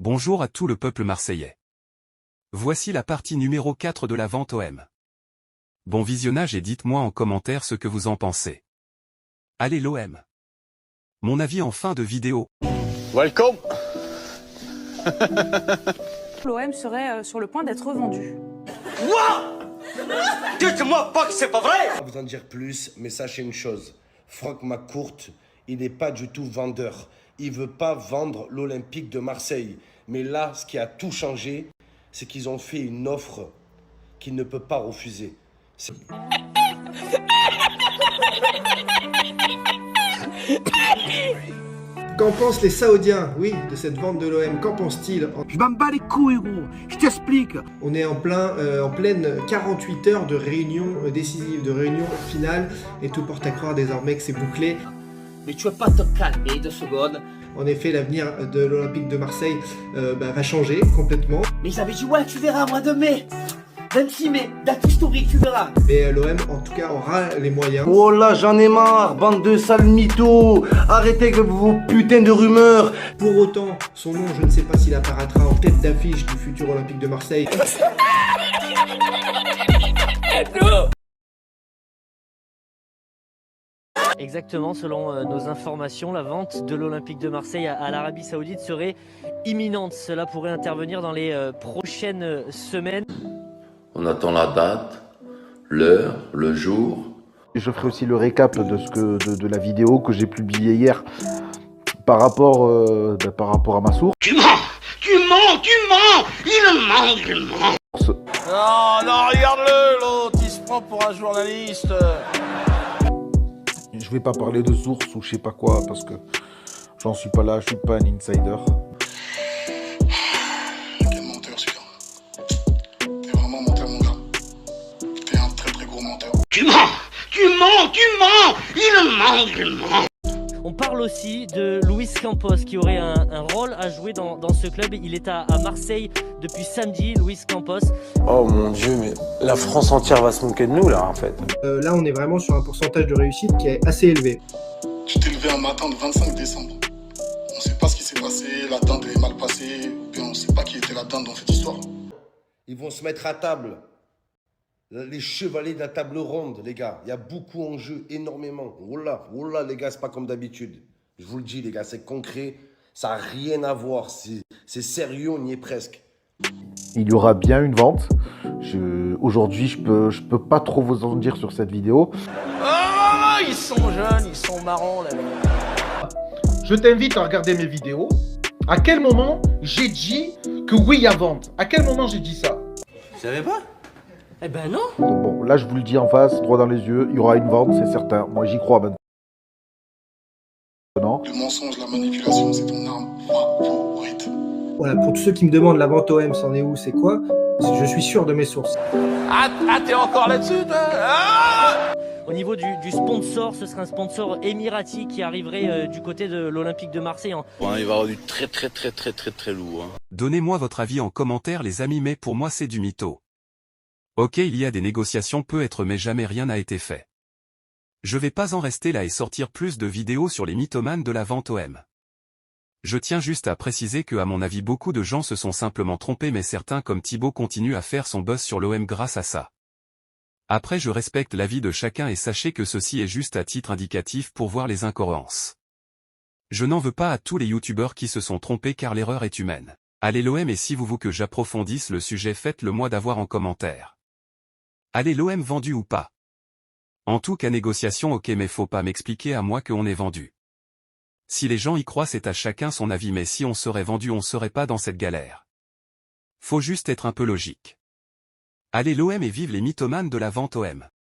Bonjour à tout le peuple marseillais. Voici la partie numéro 4 de la vente OM. Bon visionnage et dites-moi en commentaire ce que vous en pensez. Allez l'OM. Mon avis en fin de vidéo. Welcome. L'OM serait sur le point d'être vendu. Quoi? Dites-moi pas que c'est pas vrai. Je vais vous en dire plus, mais sachez une chose. Franck McCourt, il n'est pas du tout vendeur. Il veut pas vendre l'Olympique de Marseille. Mais là, ce qui a tout changé, c'est qu'ils ont fait une offre qu'il ne peut pas refuser. Qu'en pensent les Saoudiens, oui, de cette vente de l'OM? Qu'en pensent-ils? Je m'en bats les couilles, gros. Je t'explique. On est en pleine 48 heures de réunion décisive, de réunion finale, et tout porte à croire désormais que c'est bouclé. Mais tu veux pas te calmer 2 secondes? En effet, l'avenir de l'Olympique de Marseille va changer complètement. Mais ils avaient dit, ouais, tu verras, mois de mai. 26 mai, date historique, tu verras. Mais l'OM, en tout cas, aura les moyens. Oh là, j'en ai marre, bande de sales mythos. Arrêtez avec vos putains de rumeurs. Pour autant, son nom, je ne sais pas s'il apparaîtra en tête d'affiche du futur Olympique de Marseille. Exactement, selon nos informations, la vente de l'Olympique de Marseille à l'Arabie Saoudite serait imminente. Cela pourrait intervenir dans les prochaines semaines. On attend la date, l'heure, le jour. Je ferai aussi le récap de la vidéo que j'ai publiée hier par rapport à ma source. Tu mens. Il ment. Non, regarde-le, l'autre, il se prend pour un journaliste. Je vais pas parler de source ou je sais pas quoi parce que j'en suis pas là, je suis pas un insider. Quel menteur celui-là. T'es vraiment menteur mon gars. T'es un très très gros menteur. Tu mens. Il ment. On parle aussi de Luis Campos qui aurait un rôle à jouer dans ce club. Il est à Marseille depuis samedi, Luis Campos. Oh mon Dieu, mais la France entière va se moquer de nous là en fait. Là, on est vraiment sur un pourcentage de réussite qui est assez élevé. Tu t'es levé un matin le 25 décembre. On sait pas ce qui s'est passé, la dinde est mal passée, ou bien on sait pas qui était la dinde dans cette histoire. Ils vont se mettre à table. Les chevaliers de la table ronde, les gars. Il y a beaucoup en jeu, énormément. Oh là, les gars, c'est pas comme d'habitude. Je vous le dis, les gars, c'est concret. Ça n'a rien à voir. C'est sérieux, on y est presque. Il y aura bien une vente. Aujourd'hui, je peux pas trop vous en dire sur cette vidéo. Oh, ils sont jeunes, ils sont marrants là. Je t'invite à regarder mes vidéos. À quel moment j'ai dit que oui, il y a vente? À quel moment j'ai dit ça? Vous savez pas? Eh ben non. Bon, là, je vous le dis en face, droit dans les yeux, il y aura une vente, c'est certain. Moi, j'y crois maintenant. Le mensonge, la manipulation, c'est ton arme favorite. Voilà, pour tous ceux qui me demandent la vente OM, c'en est où, c'est quoi? Je suis sûr de mes sources. Ah, t'es encore là-dessus, toi? Au niveau du sponsor, ce serait un sponsor émirati qui arriverait du côté de l'Olympique de Marseille. Il va y avoir du très lourd. Hein. Donnez-moi votre avis en commentaire les amis, mais pour moi c'est du mytho. Ok, il y a des négociations peut-être mais jamais rien n'a été fait. Je vais pas en rester là et sortir plus de vidéos sur les mythomanes de la vente OM. Je tiens juste à préciser que à mon avis beaucoup de gens se sont simplement trompés mais certains comme Thibaut continuent à faire son buzz sur l'OM grâce à ça. Après je respecte l'avis de chacun et sachez que ceci est juste à titre indicatif pour voir les incohérences. Je n'en veux pas à tous les youtubeurs qui se sont trompés car l'erreur est humaine. Allez l'OM et si vous voulez que j'approfondisse le sujet faites-le moi d'avoir en commentaire. Allez l'OM vendu ou pas? En tout cas négociation ok mais faut pas m'expliquer à moi qu'on est vendu. Si les gens y croient c'est à chacun son avis mais si on serait vendu on serait pas dans cette galère. Faut juste être un peu logique. Allez l'OM et vive les mythomanes de la vente OM.